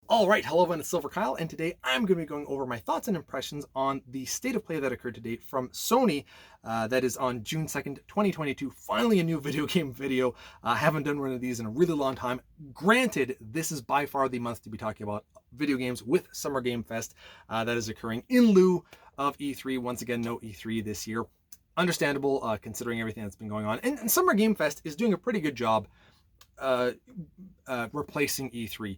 All right, hello everyone, it's silverkyle, and today I'm going to be going over my thoughts and impressions on the state of play that occurred today from Sony. That is on June 2nd, 2022. Finally, a new video game video. I haven't done one of these in a really long time. Granted, this is by far the month to be talking about video games with Summer Game Fest that is occurring in lieu of E3. Once again, no E3 this year. Understandable, considering everything that's been going on. And Summer Game Fest is doing a pretty good job replacing E3.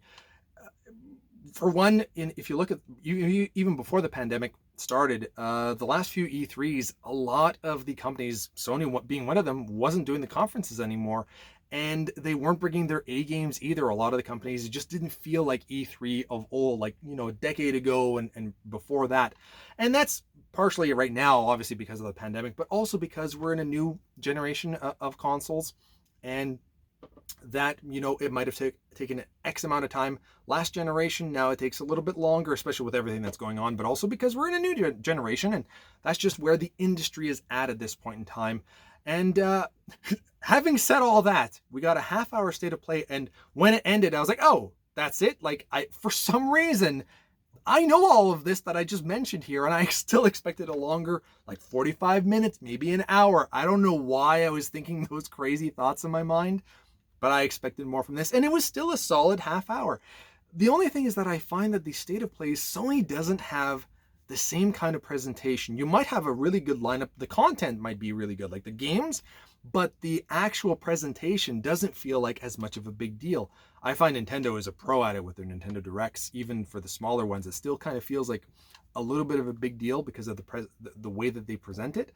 For one, if you look at even before the pandemic started, the last few E3s, a lot of the companies, Sony being one of them, wasn't doing the conferences anymore, and they weren't bringing their A games either. A lot of the companies, it just didn't feel like E3 of old, like a decade ago and before that. And that's partially right now, obviously because of the pandemic, but also because we're in a new generation of consoles, and that it might have taken X amount of time last generation. Now it takes a little bit longer, especially with everything that's going on, but also because we're in a new generation, and that's just where the industry is at this point in time. And having said all that, we got a half-hour state of play, and when it ended, I was like, oh, that's it. Like, for some reason, I know all of this that I just mentioned here, and I still expected a longer, like 45 minutes, maybe an hour. I don't know why I was thinking those crazy thoughts in my mind, but I expected more from this, and it was still a solid half hour. The only thing is that I find that the state of plays, Sony doesn't have the same kind of presentation. You might have a really good lineup, the content might be really good, like the games, but the actual presentation doesn't feel like as much of a big deal. I find Nintendo is a pro at it with their Nintendo Directs. Even for the smaller ones, it still kind of feels like a little bit of a big deal because of the way that they present it.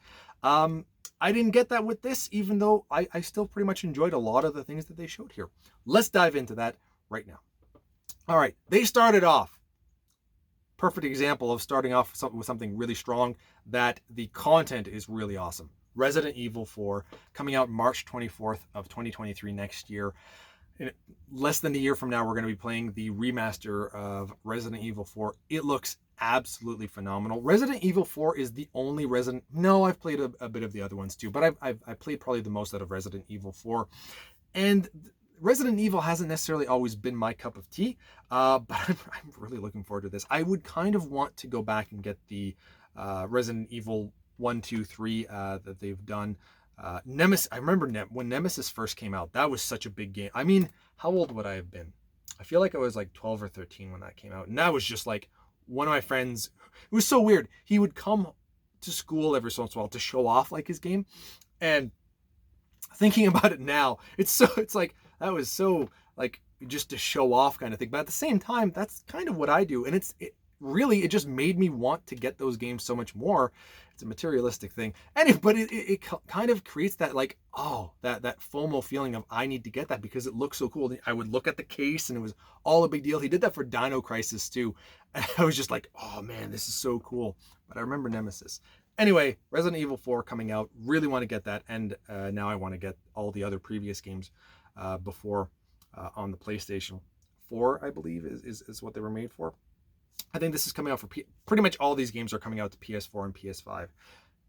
I didn't get that with this, even though I still pretty much enjoyed a lot of the things that they showed here. Let's dive into that right now. All right, they started off. Perfect example of starting off with something really strong, that the content is really awesome. Resident Evil 4 coming out March 24th of 2023 next year. In less than a year from now, we're going to be playing the remaster of Resident Evil 4. It looks absolutely phenomenal. Resident Evil 4 is the only I've played a bit of the other ones too, but I've played probably the most out of Resident Evil 4. And Resident Evil hasn't necessarily always been my cup of tea, but I'm really looking forward to this. I would kind of want to go back and get the Resident Evil 1, 2, 3 that they've done. Nemesis, I remember when Nemesis first came out, that was such a big game. I mean, how old would I have been? I feel like I was like 12 or 13 when that came out. And that was just like one of my friends. It was so weird. He would come to school every once in a while to show off like his game. And thinking about it now, it's like, that was so like just to show off kind of thing. But at the same time, that's kind of what I do. And it just made me want to get those games so much more. It's a materialistic thing. But it kind of creates that like, oh, that FOMO feeling of I need to get that because it looks so cool. I would look at the case and it was all a big deal. He did that for Dino Crisis too. And I was just like, oh man, this is so cool. But I remember Nemesis. Anyway, Resident Evil 4 coming out. Really want to get that. And now I want to get all the other previous games before on the PlayStation 4, I believe, is what they were made for. I think this is coming out for pretty much all these games are coming out to PS4 and PS5.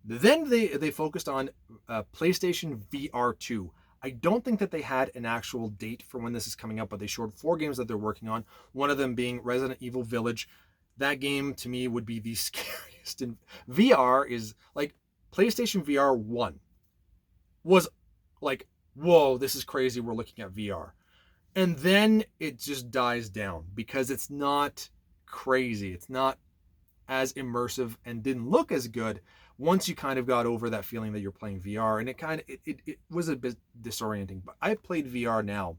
Then they focused on PlayStation VR 2. I don't think that they had an actual date for when this is coming out, but they showed 4 games that they're working on. One of them being Resident Evil Village. That game to me would be the scariest. And VR is like PlayStation VR 1 was like, whoa, this is crazy. We're looking at VR. And then it just dies down because it's not crazy. It's not as immersive and didn't look as good once you kind of got over that feeling that you're playing VR. And it was a bit disorienting. But I've played VR now.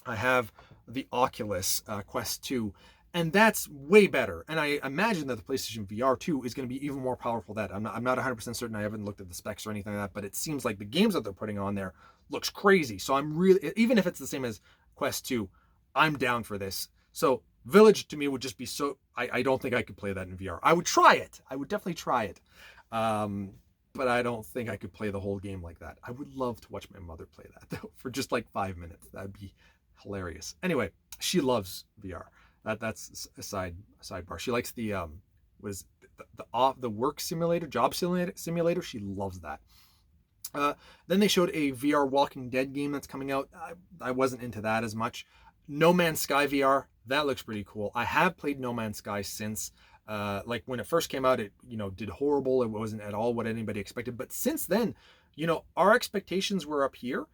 I have the Oculus Quest 2, and that's way better. And I imagine that the PlayStation VR 2 is going to be even more powerful than that. I'm not 100% certain. I haven't looked at the specs or anything like that, but it seems like the games that they're putting on there looks crazy. So I'm really, even if it's the same as Quest 2, I'm down for this. So Village to me would just be so, I don't think I could play that in VR. I would try it. I would definitely try it. But I don't think I could play the whole game like that. I would love to watch my mother play that though, for just like 5 minutes. That'd be hilarious. Anyway, she loves VR. That's a sidebar. She likes the the work simulator, job simulator. She loves that. Then they showed a VR Walking Dead game that's coming out. I wasn't into that as much. No Man's Sky VR, That looks pretty cool. I have played No Man's Sky since. Like when it first came out, it did horrible. It wasn't at all what anybody expected. But since then, our expectations were up here.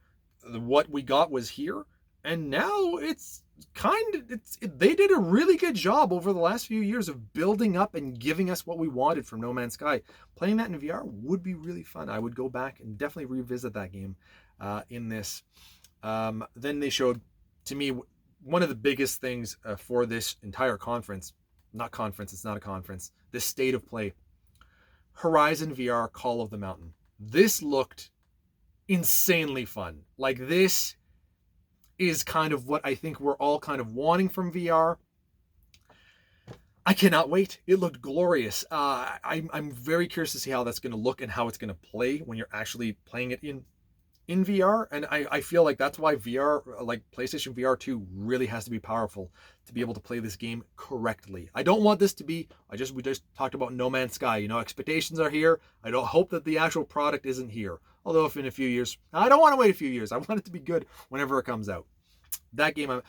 What we got was here, and now they did a really good job over the last few years of building up and giving us what we wanted from No Man's Sky. Playing that in VR would be really fun. I would go back and definitely revisit that game in this. Then they showed, to me, one of the biggest things for this entire conference. Not conference, it's not a conference. This state of play. Horizon VR Call of the Mountain. This looked insanely fun. Like, this is kind of what I think we're all kind of wanting from VR. I cannot wait. It looked glorious. I'm very curious to see how that's going to look and how it's going to play when you're actually playing it in VR. And I feel like that's why VR, like PlayStation VR 2, really has to be powerful to be able to play this game correctly. I don't want this to be, we just talked about No Man's Sky. Expectations are here. I don't hope that the actual product isn't here. Although if in a few years, I don't want to wait a few years. I want it to be good whenever it comes out. That game,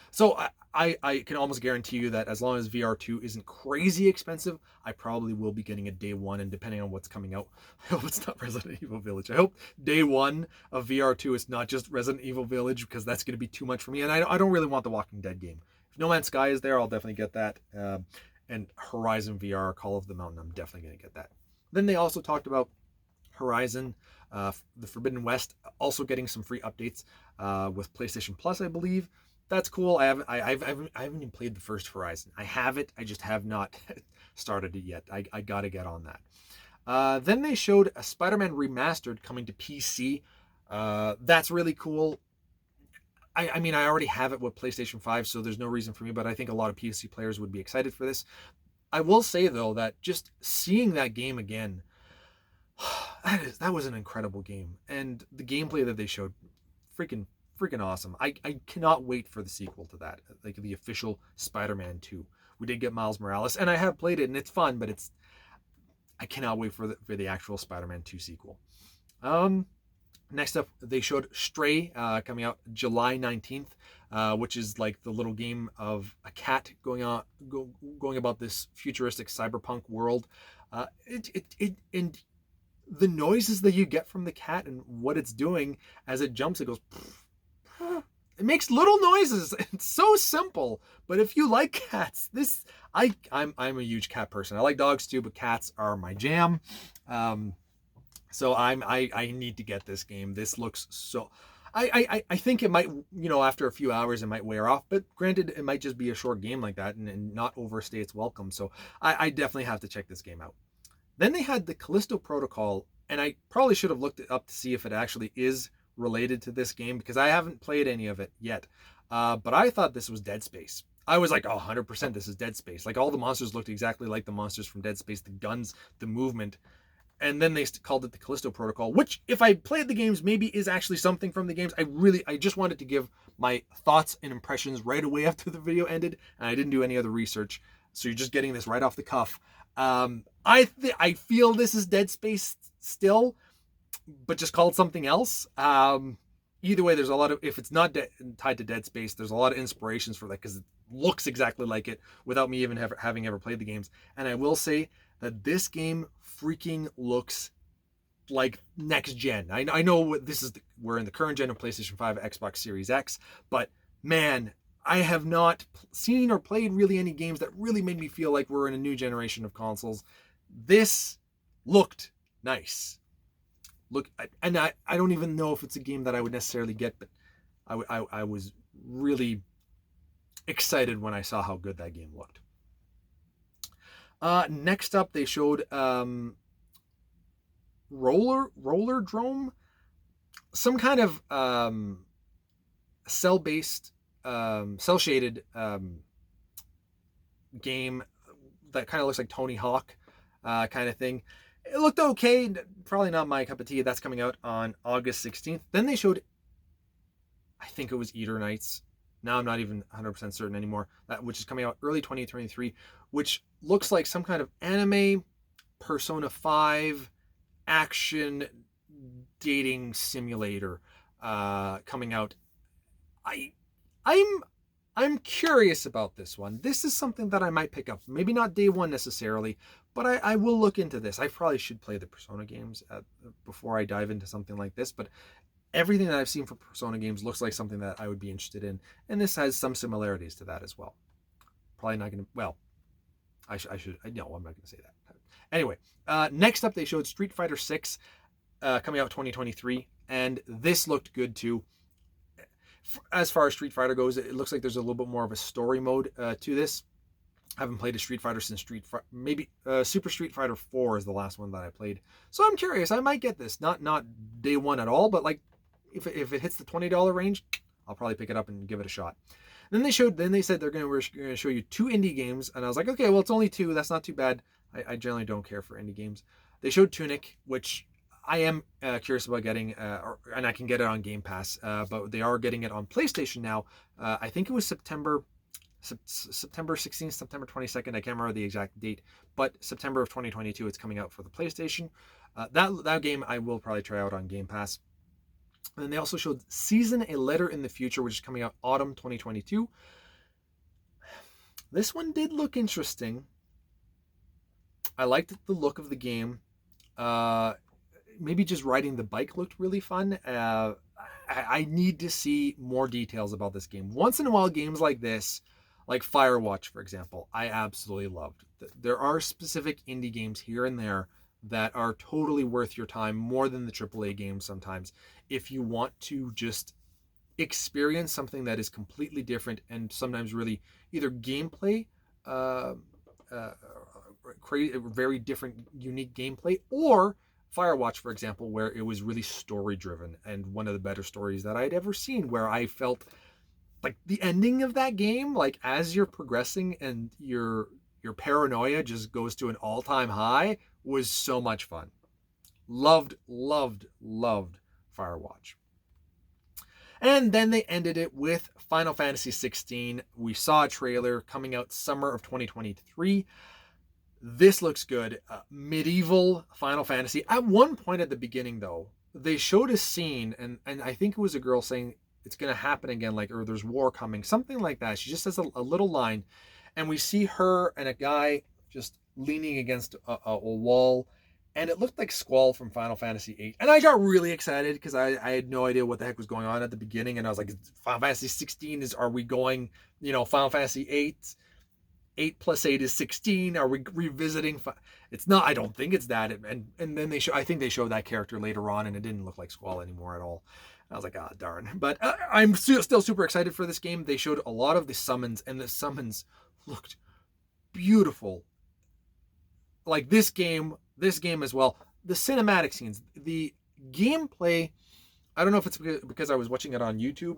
I can almost guarantee you that as long as VR2 isn't crazy expensive, I probably will be getting a day one, and depending on what's coming out, I hope it's not Resident Evil Village. I hope day one of VR2 is not just Resident Evil Village, because that's going to be too much for me, and I don't really want the Walking Dead game. If No Man's Sky is there, I'll definitely get that, and Horizon VR Call of the Mountain, I'm definitely going to get that. Then they also talked about Horizon, the Forbidden West, also getting some free updates with PlayStation Plus, I believe. That's cool. I haven't even played the first Horizon. I have it. I just have not started it yet. I gotta get on that. Then they showed a Spider-Man Remastered coming to PC. That's really cool. I mean, I already have it with PlayStation 5, so there's no reason for me, but I think a lot of PC players would be excited for this. I will say, though, that just seeing that game again, that was an incredible game. And the gameplay that they showed, freaking awesome. I cannot wait for the sequel to that, like the official Spider-Man 2. We did get Miles Morales, and I have played it, and it's fun, but I cannot wait for the actual Spider-Man 2 sequel. Next up, they showed Stray coming out July 19th, which is like the little game of a cat going about this futuristic cyberpunk world. And the noises that you get from the cat and what it's doing as it jumps, it goes. It makes little noises. It's so simple, but if you like cats, I'm a huge cat person. I like dogs too, but cats are my jam. So I need to get this game. This looks so. I think it might, after a few hours it might wear off, but granted, it might just be a short game like that and not overstay its welcome. So I definitely have to check this game out. Then they had the Callisto Protocol, and I probably should have looked it up to see if it actually is related to this game, because I haven't played any of it yet. But I thought this was Dead Space. I was like, 100% this is Dead Space. Like, all the monsters looked exactly like the monsters from Dead Space, the guns, the movement. And then they called it the Callisto Protocol, which, if I played the games, maybe is actually something from the games. I just wanted to give my thoughts and impressions right away after the video ended, and I didn't do any other research. So you're just getting this right off the cuff. I feel this is Dead Space still, but just called something else. Either way, there's a lot of, if it's not tied to Dead Space, there's a lot of inspirations for that, because it looks exactly like it without me even having ever played the games. And I will say that this game freaking looks like next gen. I know we're in the current gen of PlayStation 5, Xbox Series X, but man, I have not seen or played really any games that really made me feel like we're in a new generation of consoles. This looked nice. And I don't even know if it's a game that I would necessarily get, but I was really excited when I saw how good that game looked. Next up, they showed roller drome, some kind of cell-based, cell-shaded game that kind of looks like Tony Hawk kind of thing. It looked okay, probably not my cup of tea. That's coming out on August 16th. Then they showed, I think it was Eater Nights. Now I'm not even 100% certain anymore. Which is coming out early 2023, which looks like some kind of anime Persona 5 action dating simulator coming out. I'm I'm curious about this one. This is something that I might pick up. Maybe not day one necessarily, but I will look into this. I probably should play the Persona games before I dive into something like this, but everything that I've seen for Persona games looks like something that I would be interested in, and this has some similarities to that as well. Probably not going to, well, I should, no, I'm not going to say that. Anyway, next up they showed Street Fighter 6 coming out 2023, and this looked good too. As far as Street Fighter goes, it looks like there's a little bit more of a story mode to this. I haven't played a Street Fighter since maybe Super Street Fighter 4 is the last one that I played. So I'm curious. I might get this. Not day one at all, but like if it hits the $20 range, I'll probably pick it up and give it a shot. Then they said they're going to show you 2 indie games, and I was like, okay, well it's only 2. That's not too bad. I generally don't care for indie games. They showed Tunic, which I am curious about getting, and I can get it on Game Pass, but they are getting it on PlayStation now. I think it was September 16th, September 22nd. I can't remember the exact date, but September of 2022, it's coming out for the PlayStation. That game I will probably try out on Game Pass. And then they also showed Season A Letter in the Future, which is coming out autumn 2022. This one did look interesting. I liked the look of the game. Maybe just riding the bike looked really fun. I need to see more details about this game. Once in a while, games like this, like Firewatch, for example, I absolutely loved. There are specific indie games here and there that are totally worth your time, more than the AAA games sometimes, if you want to just experience something that is completely different and sometimes really either gameplay, create a very different, unique gameplay, or Firewatch, for example, where it was really story driven, and one of the better stories that I'd ever seen, where I felt like the ending of that game, like as you're progressing and your paranoia just goes to an all-time high, was so much fun. Loved Firewatch. And then they ended it with Final Fantasy 16. We saw a trailer coming out summer of 2023. This looks good. Medieval Final Fantasy. At one point at the beginning, though, they showed a scene, and I think it was a girl saying it's going to happen again, like, or there's war coming, something like that. She just has a little line, and we see her and a guy just leaning against a wall, and it looked like Squall from Final Fantasy VIII. And I got really excited because I had no idea what the heck was going on at the beginning, and I was like, Final Fantasy 16 are we going, Final Fantasy 8? 8 plus 8 is 16. Are we revisiting? It's not. I don't think it's that. And then I think they showed that character later on, and it didn't look like Squall anymore at all. I was like, darn. But I'm still super excited for this game. They showed a lot of the summons, and the summons looked beautiful. Like this game as well. The cinematic scenes, the gameplay, I don't know if it's because I was watching it on YouTube,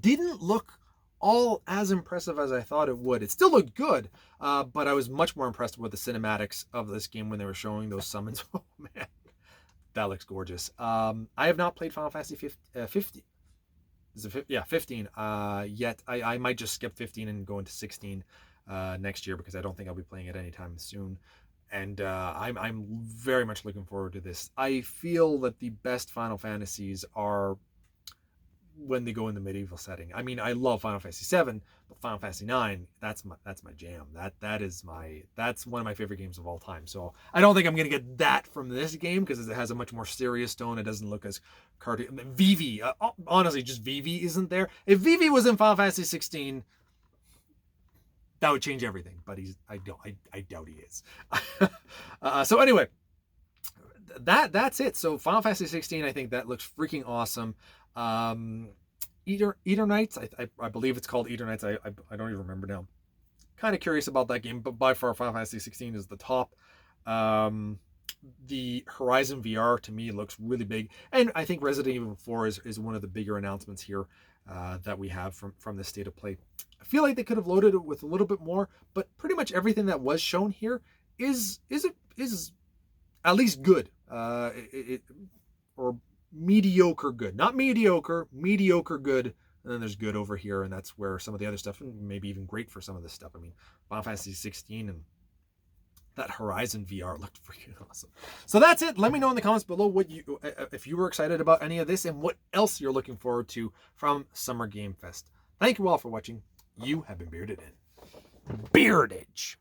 didn't look all as impressive as I thought it would. It still looked good, but I was much more impressed with the cinematics of this game when they were showing those summons. Oh man, that looks gorgeous. I have not played Final Fantasy 50. Is it 15 yet. I might just skip 15 and go into 16 next year, because I don't think I'll be playing it anytime soon. And I'm very much looking forward to this. I feel that the best Final Fantasies are when they go in the medieval setting. I mean, I love Final Fantasy 7, but Final Fantasy 9, that's my jam. That's one of my favorite games of all time. So I don't think I'm going to get that from this game, because it has a much more serious tone. It doesn't look as cartoon. Vivi, honestly, just Vivi isn't there. If Vivi was in Final Fantasy 16, that would change everything. But I doubt he is. So anyway, that's it. So Final Fantasy 16, I think that looks freaking awesome. Eternights, I believe it's called Eternights. I don't even remember now. Kind of curious about that game, but by far Final Fantasy 16 is the top. The Horizon VR to me looks really big, and I think Resident Evil 4 is one of the bigger announcements here that we have from the state of play. I feel like they could have loaded it with a little bit more, but pretty much everything that was shown here is at least good. Or mediocre good, not mediocre good, and then there's good over here, and that's where some of the other stuff, and maybe even great for some of this stuff. I mean, Final Fantasy 16 and that Horizon VR looked freaking awesome. So that's it. Let me know in the comments below if you were excited about any of this, and what else you're looking forward to from Summer Game Fest. Thank you all for watching. You have been bearded in Beardage.